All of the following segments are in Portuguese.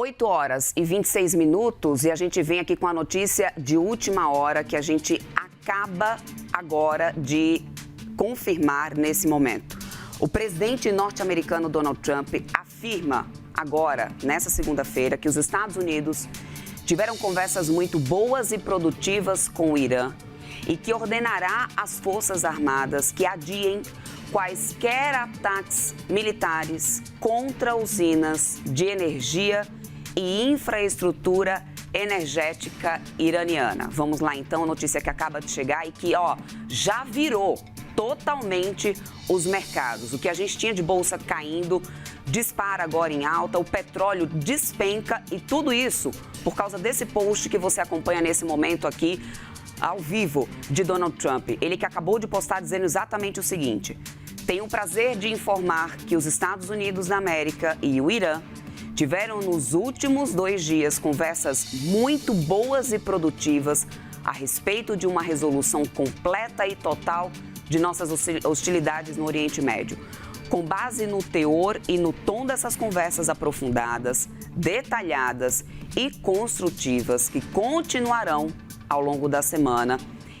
8 horas e 26 minutos e a gente vem aqui com a notícia de última hora que a gente acaba agora de confirmar nesse momento. O presidente norte-americano Donald Trump afirma agora, nessa segunda-feira, que os Estados Unidos tiveram conversas muito boas e produtivas com o Irã e que ordenará às Forças Armadas que adiem quaisquer ataques militares contra usinas de energia e infraestrutura energética iraniana. Vamos lá então, a notícia que acaba de chegar e que, já virou totalmente os mercados. O que a gente tinha de bolsa caindo dispara agora em alta, o petróleo despenca e tudo isso por causa desse post que você acompanha nesse momento aqui ao vivo de Donald Trump. Ele que acabou de postar dizendo exatamente o seguinte: tenho o prazer de informar que os Estados Unidos da América e o Irã tiveram nos últimos 2 dias conversas muito boas e produtivas a respeito de uma resolução completa e total de nossas hostilidades no Oriente Médio. Com base no teor e no tom dessas conversas aprofundadas, detalhadas e construtivas que continuarão ao longo da semana,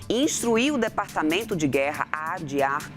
instruí o Departamento de Guerra a adiar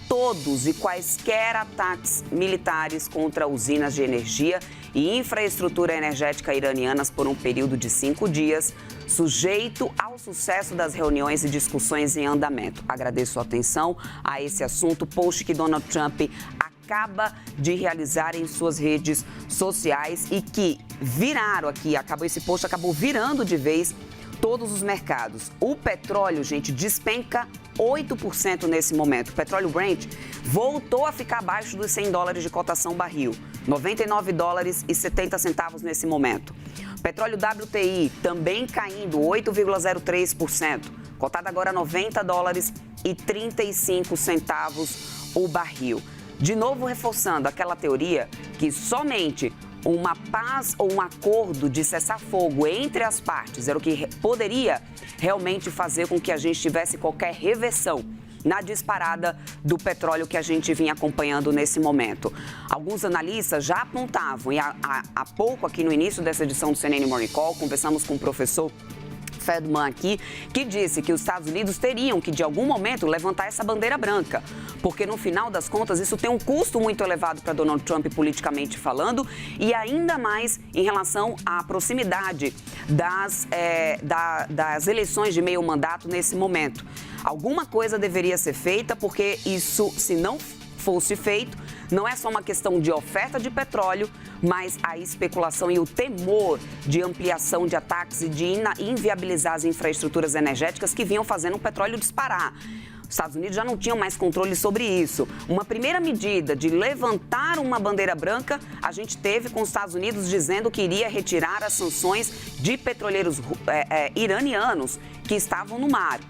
todos e quaisquer ataques militares contra usinas de energia e infraestrutura energética iranianas por um período de 5 dias, sujeito ao sucesso das reuniões e discussões em andamento. Agradeço sua atenção a esse assunto, post que Donald Trump acaba de realizar em suas redes sociais e que viraram aqui, esse post acabou virando de vez todos os mercados. O petróleo, gente, despenca 8% nesse momento. O petróleo Brent voltou a ficar abaixo dos $100 de cotação barril, 99 dólares e 70 centavos nesse momento. Petróleo WTI também caindo 8,03%, cotado agora a 90 dólares e 35 centavos o barril. De novo reforçando aquela teoria que somente uma paz ou um acordo de cessar-fogo entre as partes era o que poderia realmente fazer com que a gente tivesse qualquer reversão na disparada do petróleo que a gente vinha acompanhando nesse momento. Alguns analistas já apontavam, e há pouco aqui no início dessa edição do CNN Morning Call, conversamos com o professor Fedman aqui, que disse que os Estados Unidos teriam que, de algum momento, levantar essa bandeira branca, porque, no final das contas, isso tem um custo muito elevado para Donald Trump, politicamente falando, e ainda mais em relação à proximidade das eleições de meio mandato nesse momento. Alguma coisa deveria ser feita, porque isso, se não fosse feito, não é só uma questão de oferta de petróleo, mas a especulação e o temor de ampliação de ataques e de inviabilizar as infraestruturas energéticas que vinham fazendo o petróleo disparar. Os Estados Unidos já não tinham mais controle sobre isso. Uma primeira medida de levantar uma bandeira branca, a gente teve com os Estados Unidos dizendo que iria retirar as sanções de petroleiros iranianos que estavam no mar.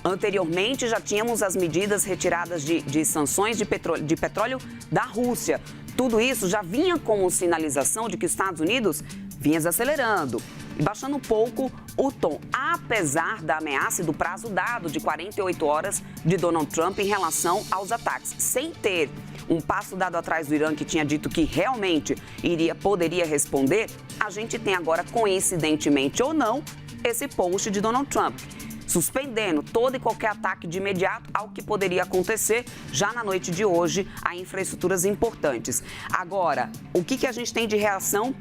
Anteriormente, já tínhamos as medidas retiradas de sanções de petróleo da Rússia. Tudo isso já vinha como sinalização de que os Estados Unidos vinha desacelerando e baixando um pouco o tom, apesar da ameaça e do prazo dado de 48 horas de Donald Trump em relação aos ataques. Sem ter um passo dado atrás do Irã, que tinha dito que realmente poderia responder, a gente tem agora, coincidentemente ou não, esse post de Donald Trump, suspendendo todo e qualquer ataque de imediato ao que poderia acontecer já na noite de hoje a infraestruturas importantes. Agora, o que a gente tem de reação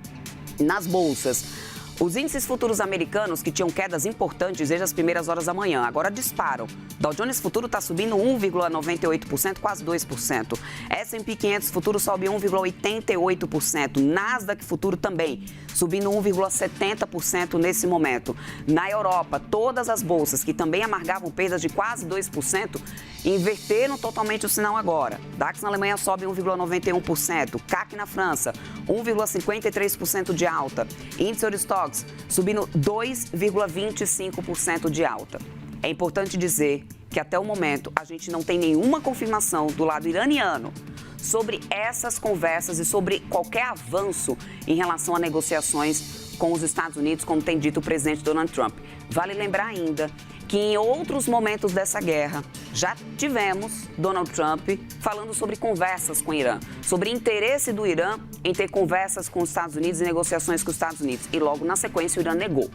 nas bolsas? Os índices futuros americanos, que tinham quedas importantes desde as primeiras horas da manhã, agora disparam. Dow Jones Futuro está subindo 1,98%, quase 2%. S&P 500 Futuro sobe 1,88%. Nasdaq Futuro também, subindo 1,70% nesse momento. Na Europa, todas as bolsas, que também amargavam perdas de quase 2%, inverteram totalmente o sinal agora. DAX na Alemanha sobe 1,91%. CAC na França, 1,53% de alta. Índice Eurostoxx subindo 2,25% de alta. É importante dizer que até o momento a gente não tem nenhuma confirmação do lado iraniano sobre essas conversas e sobre qualquer avanço em relação a negociações com os Estados Unidos, como tem dito o presidente Donald Trump. Vale lembrar ainda que em outros momentos dessa guerra já tivemos Donald Trump falando sobre conversas com o Irã, sobre interesse do Irã em ter conversas com os Estados Unidos e negociações com os Estados Unidos. E logo na sequência o Irã negou.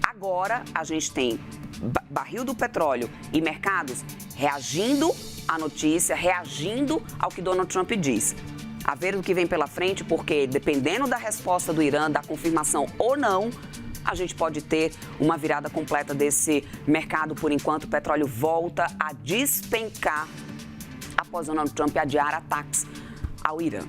Agora a gente tem barril do petróleo e mercados reagindo à notícia, reagindo ao que Donald Trump diz. A ver o que vem pela frente, porque dependendo da resposta do Irã, da confirmação ou não, a gente pode ter uma virada completa desse mercado. Por enquanto, o petróleo volta a despencar após Donald Trump adiar ataques ao Irã.